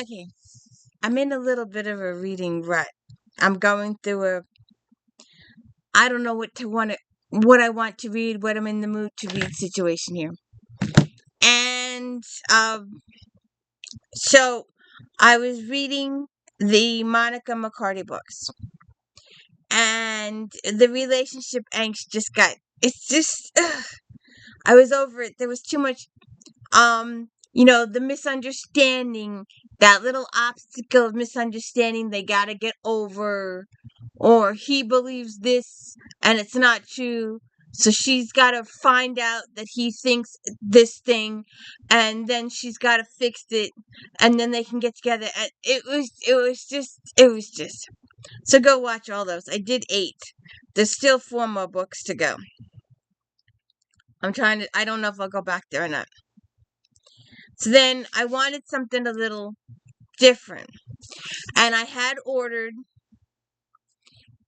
Okay, I'm in a little bit of a reading rut. I'm going through I don't know what I want to read, what I'm in the mood to read situation here. And so I was reading the Monica McCarty books, and the relationship angst it's just, I was over it. There was too much, the misunderstanding, that little obstacle of misunderstanding they gotta get over, or he believes this and it's not true. So she's got to find out that he thinks this thing, and then she's got to fix it, and then they can get together. And it was just. So go watch all those. I did 8. There's still 4 more books to go. I don't know if I'll go back there or not. So then I wanted something a little different. And I had ordered,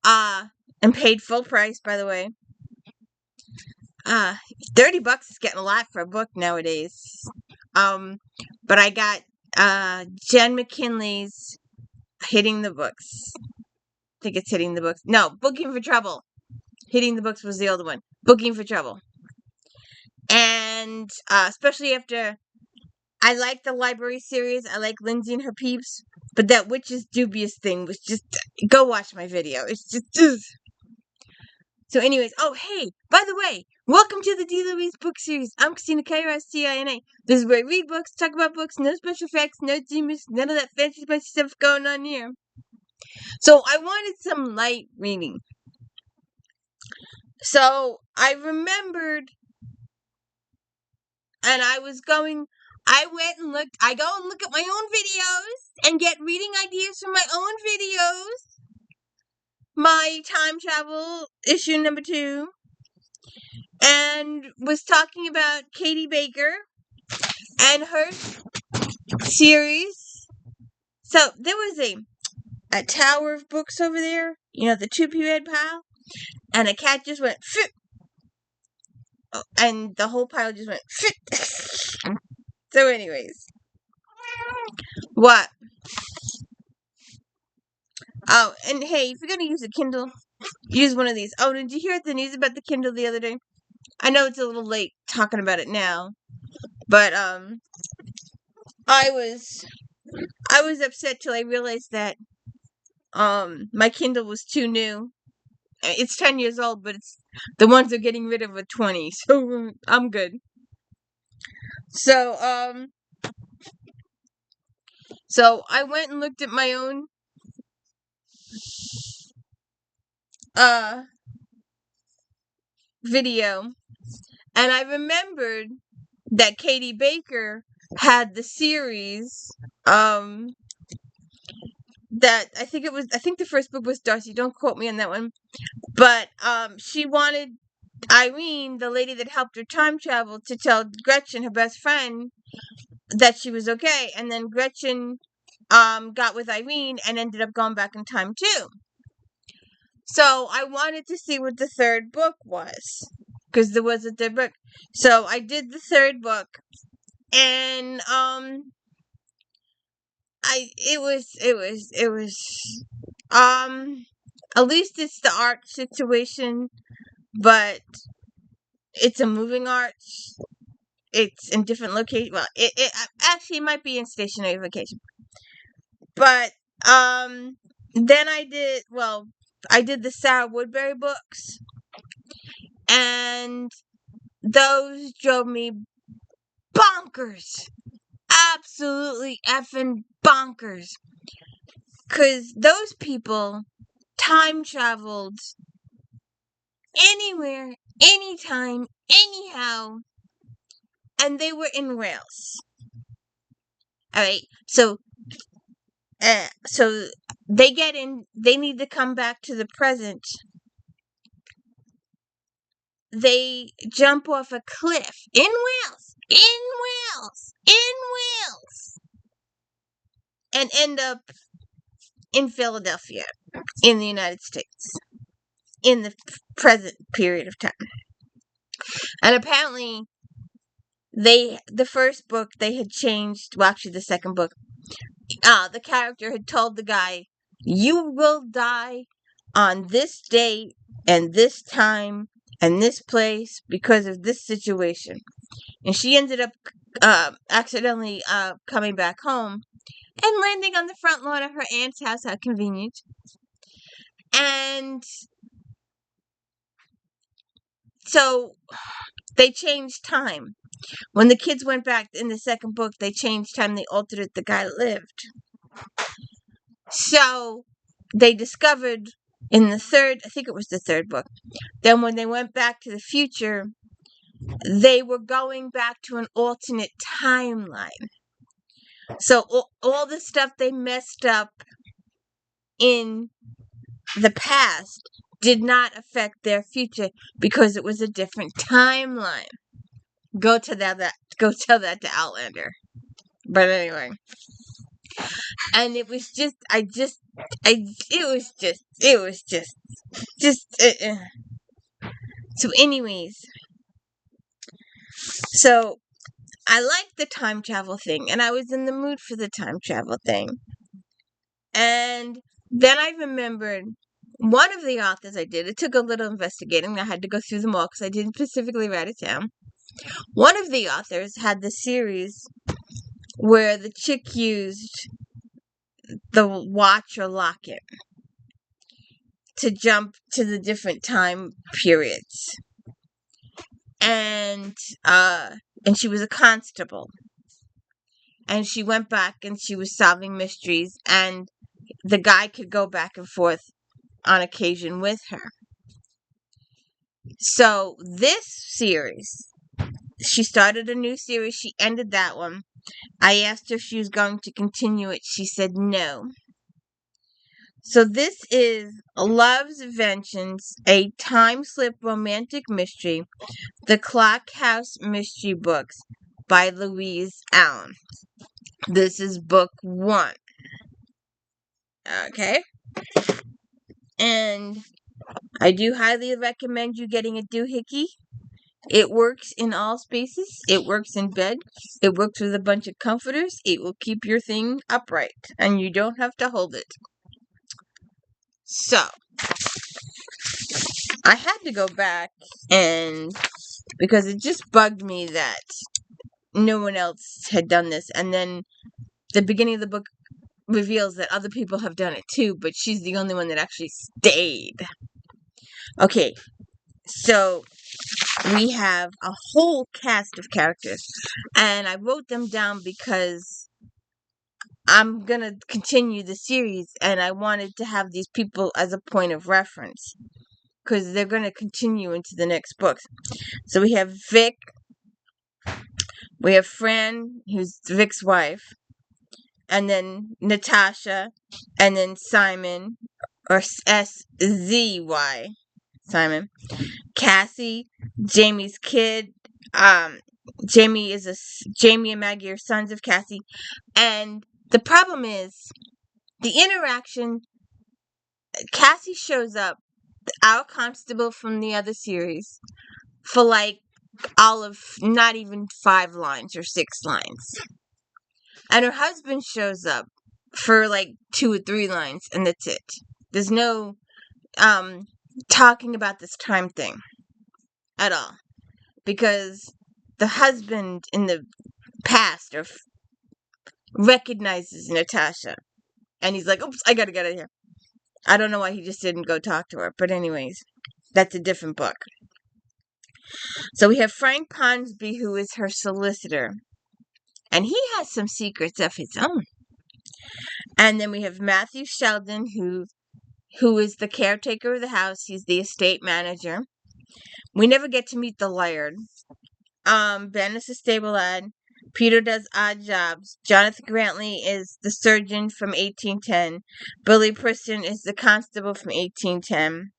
and paid full price, by the way. $30 is getting a lot for a book nowadays. But I got, Jen McKinley's Hitting the Books. I think it's Hitting the Books. No, Booking for Trouble. Hitting the Books was the other one. Booking for Trouble. And, especially after, I like the library series. I like Lindsay and her peeps. But that Witch's Dubious thing was just, go watch my video. It's just, ugh. So anyways, oh, hey, by the way, welcome to the D. Louise book series. I'm Christina K-R-S-T-I-N-A. This is where I read books, talk about books, no special effects, no demons, none of that fancy stuff going on here. So I wanted some light reading. So I remembered, and I go and look at my own videos and get reading ideas from my own videos. My time travel issue number 2. And was talking about Katie Baker and her series. So there was a tower of books over there, the 2P red pile, and a cat just went fit, and the whole pile just went fit. So anyways, what? Oh, and hey, if you're gonna use a Kindle, use one of these. Oh, did you hear the news about the Kindle the other day? I know it's a little late talking about it now, but I was upset till I realized that my Kindle was too new. It's 10 years old, but it's the ones they're getting rid of are 20, so I'm good. So I went and looked at my own video, and I remembered that Katie Baker had the series that I think the first book was Darcy. Don't quote me on that one. But she wanted Irene, the lady that helped her time travel, to tell Gretchen, her best friend, that she was okay. And then Gretchen got with Irene and ended up going back in time too. So I wanted to see what the third book was, because there was a third book. So I did the third book, and it was at least it's the art situation, but it's a moving art. It's in different locations. Well, it actually might be in stationary location. But then I did the Sarah Woodbury books, and those drove me bonkers. Absolutely effing bonkers. 'Cause those people time traveled anywhere, anytime, anyhow, and they were in Wales. Alright, so they need to come back to the present. They jump off a cliff in Wales, and end up in Philadelphia, in the United States, in the present period of time. And apparently, the first book they had changed, well, actually the second book, the character had told the guy, "You will die on this date and this time and this place because of this situation." And she ended up accidentally coming back home and landing on the front lawn of her aunt's house. How convenient. And so they changed time. When the kids went back in the second book, they changed time. They altered it. The guy lived. So they discovered in the third, I think it was the third book, then when they went back to the future, they were going back to an alternate timeline. So all the stuff they messed up in the past did not affect their future because it was a different timeline. Go tell that to Outlander. But anyway, and it was just, it was just. So, anyways, so I liked the time travel thing, and I was in the mood for the time travel thing. And then I remembered one of the authors I did. It took a little investigating. I had to go through them all because I didn't specifically write it down. One of the authors had the series where the chick used the watch or locket to jump to the different time periods. And she was a constable. And she went back and she was solving mysteries, and the guy could go back and forth on occasion with her. So this series, she started a new series. She ended that one. I asked her if she was going to continue it. She said no. So this is Love's Inventions, a time slip romantic mystery, The Clock House Mystery Books by Louise Allen. This is book 1. Okay? And I do highly recommend you getting a doohickey. It works in all spaces. It works in bed. It works with a bunch of comforters. It will keep your thing upright, and you don't have to hold it. So, I had to go back because it just bugged me that no one else had done this. And then the beginning of the book reveals that other people have done it too, but she's the only one that actually stayed. Okay, so we have a whole cast of characters, and I wrote them down because I'm gonna continue the series, and I wanted to have these people as a point of reference because they're gonna continue into the next books. So we have Vic, we have Fran, who's Vic's wife, and then Natasha, and then Simon, or SZY, Simon, Cassie, Jamie's kid. Jamie and Maggie are sons of Cassie, and the problem is the interaction. Cassie shows up, our constable from the other series, for like all of not even 5 lines or 6 lines, and her husband shows up for like 2 or 3 lines, and that's it. There's no talking about this time thing at all, because the husband in the past recognizes Natasha, and he's like, "Oops, I gotta get out of here." I don't know why he just didn't go talk to her, but anyways, that's a different book. So we have Frank Ponsby, who is her solicitor, and he has some secrets of his own. And then we have Matthew Sheldon, who is the caretaker of the house. He's the estate manager. We never get to meet the laird. Ben is a stable lad. Peter does odd jobs. Jonathan Grantley is the surgeon from 1810. Billy Preston is the constable from 1810.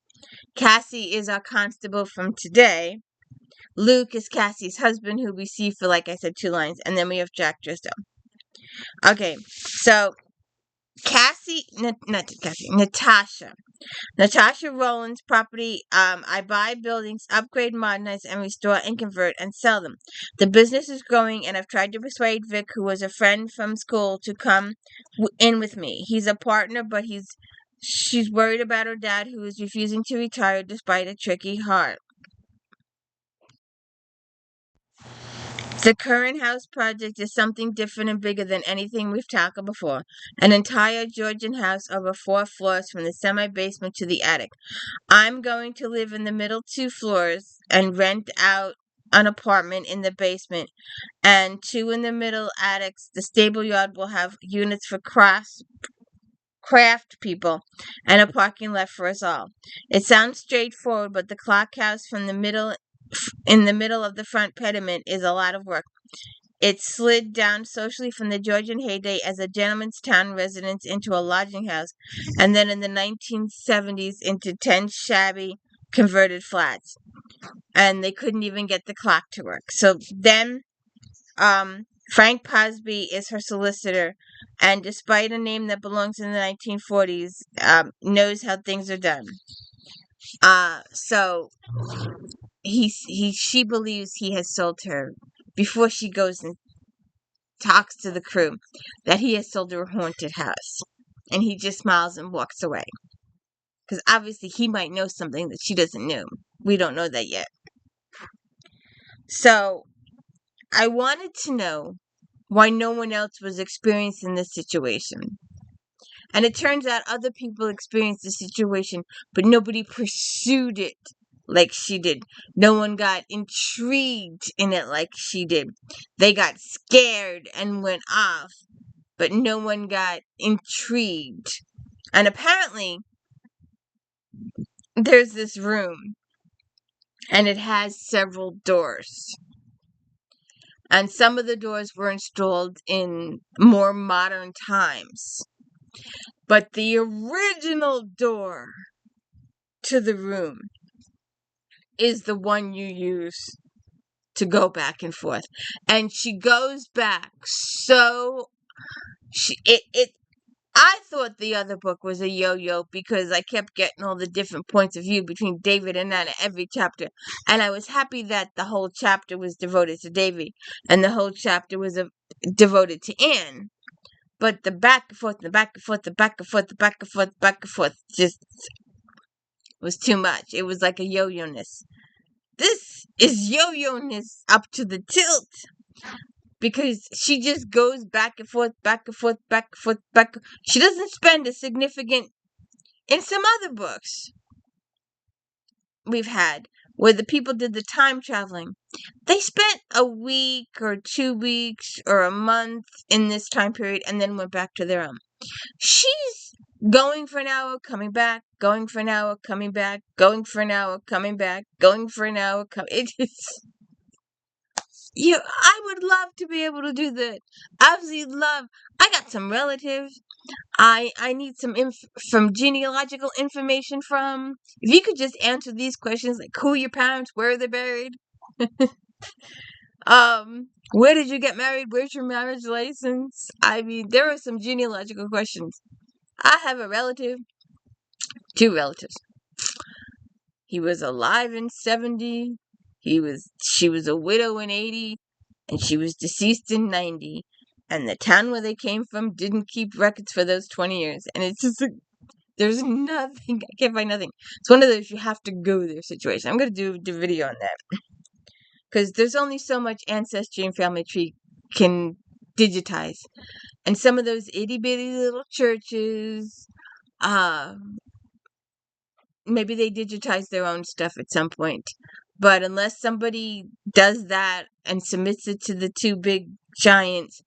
Cassie is our constable from today. Luke is Cassie's husband, who we see for, like I said, 2 lines. And then we have Jack Driscoll. Okay, so Natasha. Natasha Rowland's property. I buy buildings, upgrade, modernize, and restore and convert and sell them. The business is growing, and I've tried to persuade Vic, who was a friend from school, to come in with me. He's a partner, but she's worried about her dad, who is refusing to retire despite a tricky heart. The current house project is something different and bigger than anything we've tackled before. An entire Georgian house over 4 floors from the semi-basement to the attic. I'm going to live in the middle 2 floors and rent out an apartment in the basement and 2 in the middle attics. The stable yard will have units for craft people and a parking lot for us all. It sounds straightforward, but the clock house in the middle of the front pediment is a lot of work. It slid down socially from the Georgian heyday as a gentleman's town residence into a lodging house, and then in the 1970s into 10 shabby converted flats. And they couldn't even get the clock to work. So then Frank Posby is her solicitor, and despite a name that belongs in the 1940s, knows how things are done. So she believes he has sold her before she goes and talks to the crew that he has sold her a haunted house. And he just smiles and walks away. Because obviously he might know something that she doesn't know. We don't know that yet. So I wanted to know why no one else was experiencing this situation. And it turns out other people experienced the situation, but nobody pursued it like she did. No one got intrigued in it like she did. They got scared and went off, but no one got intrigued. And apparently, there's this room, and it has several doors. And some of the doors were installed in more modern times. But the original door to the room is the one you use to go back and forth. And she goes back so I thought the other book was a yo-yo because I kept getting all the different points of view between David and Anna every chapter. And I was happy that the whole chapter was devoted to David and the whole chapter was devoted to Anne. But the back and forth, the back and forth, the back and forth, the back and forth, back and forth just was too much. It was like a yo-yo-ness. This is yo-yo-ness up to the tilt. Because she just goes back and forth, back and forth, back and forth, back. She doesn't spend a significant. In some other books we've had where the people did the time traveling, they spent a week or 2 weeks or a month in this time period and then went back to their own. She's going for an hour, coming back, going for an hour, coming back, going for an hour, coming back, going for an hour, it is. I would love to be able to do that. Absolutely love. I got some relatives. I need some genealogical information from. If you could just answer these questions, like who are your parents, where are they buried, where did you get married, where's your marriage license? I mean, there are some genealogical questions. I have a relative, 2 relatives. He was alive in 70. She was a widow in 80. And she was deceased in 90, and the town where they came from didn't keep records for those 20 years. And it's just, there's nothing, I can't find nothing. It's one of those you have to go there situation. I'm going to do a video on that. Because there's only so much ancestry and family tree can digitize. And some of those itty-bitty little churches, maybe they digitize their own stuff at some point. But unless somebody does that and submits it to the 2 big giants,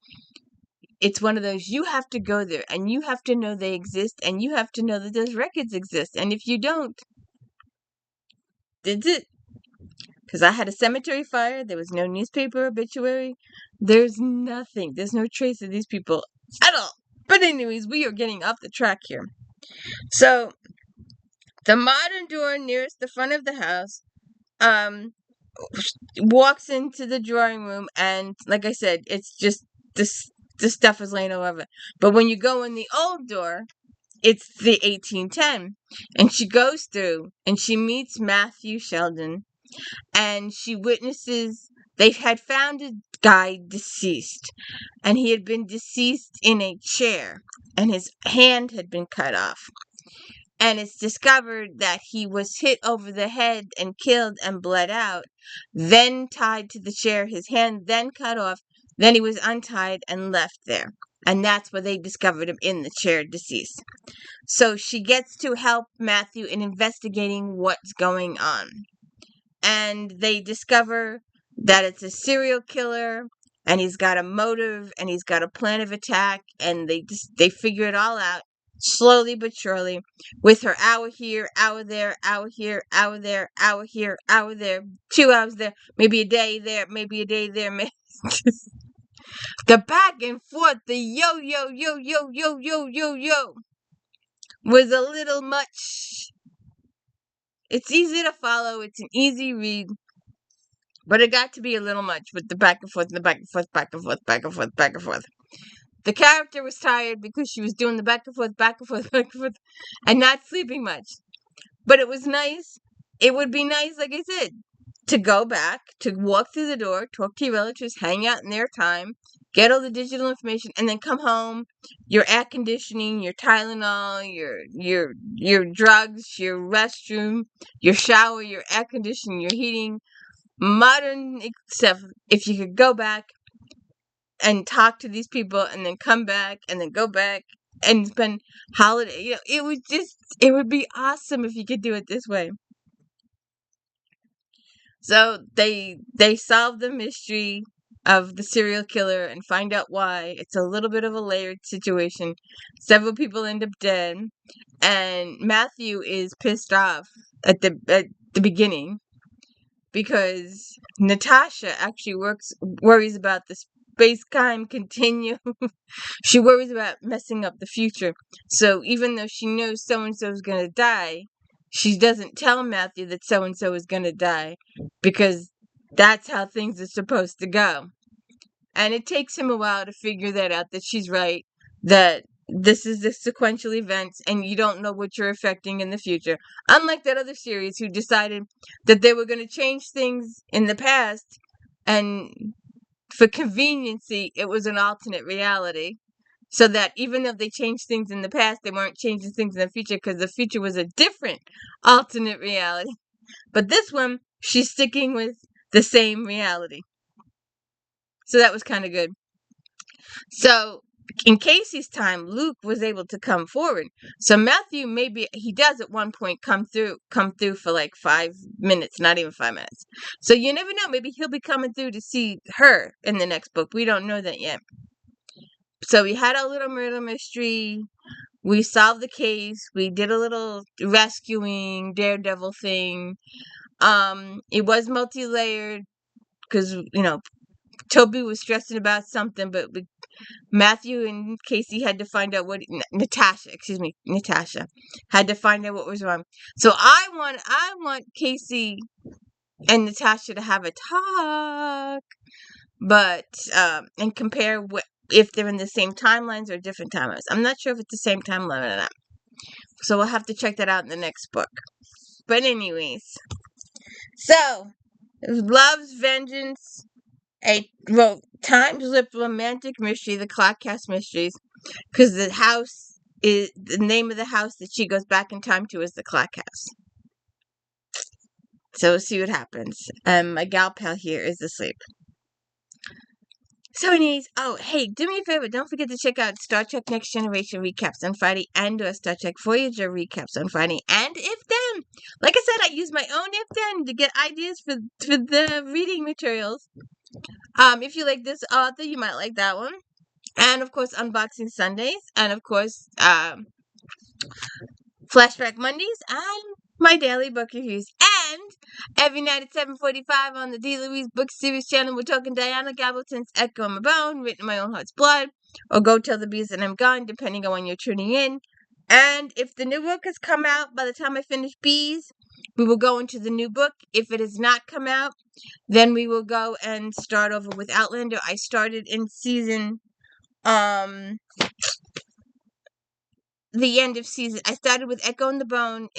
it's one of those, you have to go there and you have to know they exist and you have to know that those records exist. And if you don't, that's it. Because I had a cemetery fire. There was no newspaper obituary. There's nothing. There's no trace of these people at all. But anyways, we are getting off the track here. So, the modern door nearest the front of the house walks into the drawing room, and like I said, it's just this the stuff was laying all over. But when you go in the old door, it's the 1810. And she goes through and she meets Matthew Sheldon, and she witnesses they had found a guy deceased, and he had been deceased in a chair, and his hand had been cut off. And it's discovered that he was hit over the head and killed and bled out, then tied to the chair, his hand then cut off, then he was untied and left there. And that's where they discovered him, in the chair, deceased. So she gets to help Matthew in investigating what's going on. And they discover that it's a serial killer, and he's got a motive, and he's got a plan of attack, and they figure it all out, slowly but surely, with her hour here, hour there, hour here, hour there, hour here, hour there, 2 hours there, maybe a day there, maybe a day there, the back and forth, the yo was a little much. It's easy to follow, it's an easy read, but it got to be a little much with the back and forth, and the back and forth, back and forth, back and forth, back and forth. The character was tired because she was doing the back and forth, back and forth, back and forth, and not sleeping much. But it was nice. It would be nice, like I said, to go back, to walk through the door, talk to your relatives, hang out in their time, get all the digital information, and then come home, your air conditioning, your Tylenol, your drugs, your restroom, your shower, your air conditioning, your heating, modern stuff. If you could go back and talk to these people, and then come back, and then go back and spend holiday, it would be awesome if you could do it this way. So they solve the mystery of the serial killer and find out why. It's a little bit of a layered situation. Several people end up dead, and Matthew is pissed off at the beginning because Natasha actually worries about the space-time continuum. She worries about messing up the future. So even though she knows so-and-so is going to die, she doesn't tell Matthew that so-and-so is going to die, because that's how things are supposed to go. And it takes him a while to figure that out, that she's right, that this is the sequential events, and you don't know what you're affecting in the future. Unlike that other series who decided that they were going to change things in the past, and for conveniency, it was an alternate reality. So that even though they changed things in the past, they weren't changing things in the future, because the future was a different alternate reality. But this one, she's sticking with the same reality. So that was kind of good. So in Casey's time, Luke was able to come forward. So Matthew, maybe he does at one point come through for like 5 minutes, not even 5 minutes. So you never know. Maybe he'll be coming through to see her in the next book. We don't know that yet. So we had a little murder mystery. We solved the case. We did a little rescuing daredevil thing. It was multi-layered because, Toby was stressing about something, but Matthew and Casey had to find out Natasha had to find out what was wrong. So I want Casey and Natasha to have a talk, but and compare if they're in the same timelines or different timelines. I'm not sure if it's the same timeline or not. So we'll have to check that out in the next book. But anyways, so Love's Vengeance, time-slip romantic mystery, the Clockcast Mysteries, because the name of the house that she goes back in time to is the Clock House. So we'll see what happens. My gal pal here is asleep. So anyways, hey, do me a favor, don't forget to check out Star Trek Next Generation recaps on Friday, and Star Trek Voyager recaps on Friday, and If Then. Like I said, I use my own If Then to get ideas for the reading materials. If you like this author, you might like that one. And of course, Unboxing Sundays, and of course, Flashback Mondays, and my daily book reviews. And every night at 7:45 on the D. Louise Book Series channel, we're talking Diana Gabaldon's Echo in My Bone, written in my own heart's blood, or Go Tell the Bees That I'm Gone, depending on when you're tuning in. And if the new book has come out by the time I finish Bees, we will go into the new book. If it has not come out, then we will go and start over with Outlander. I started in season um the end of season. I started with Echo and the Bone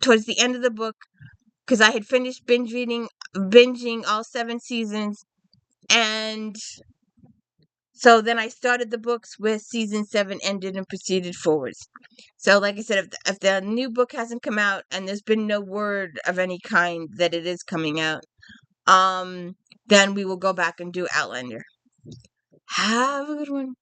towards the end of the book because I had finished binging all 7 seasons, and so then I started the books where season 7 ended and proceeded forwards. So, like I said, if the new book hasn't come out and there's been no word of any kind that it is coming out, then we will go back and do Outlander. Have a good one.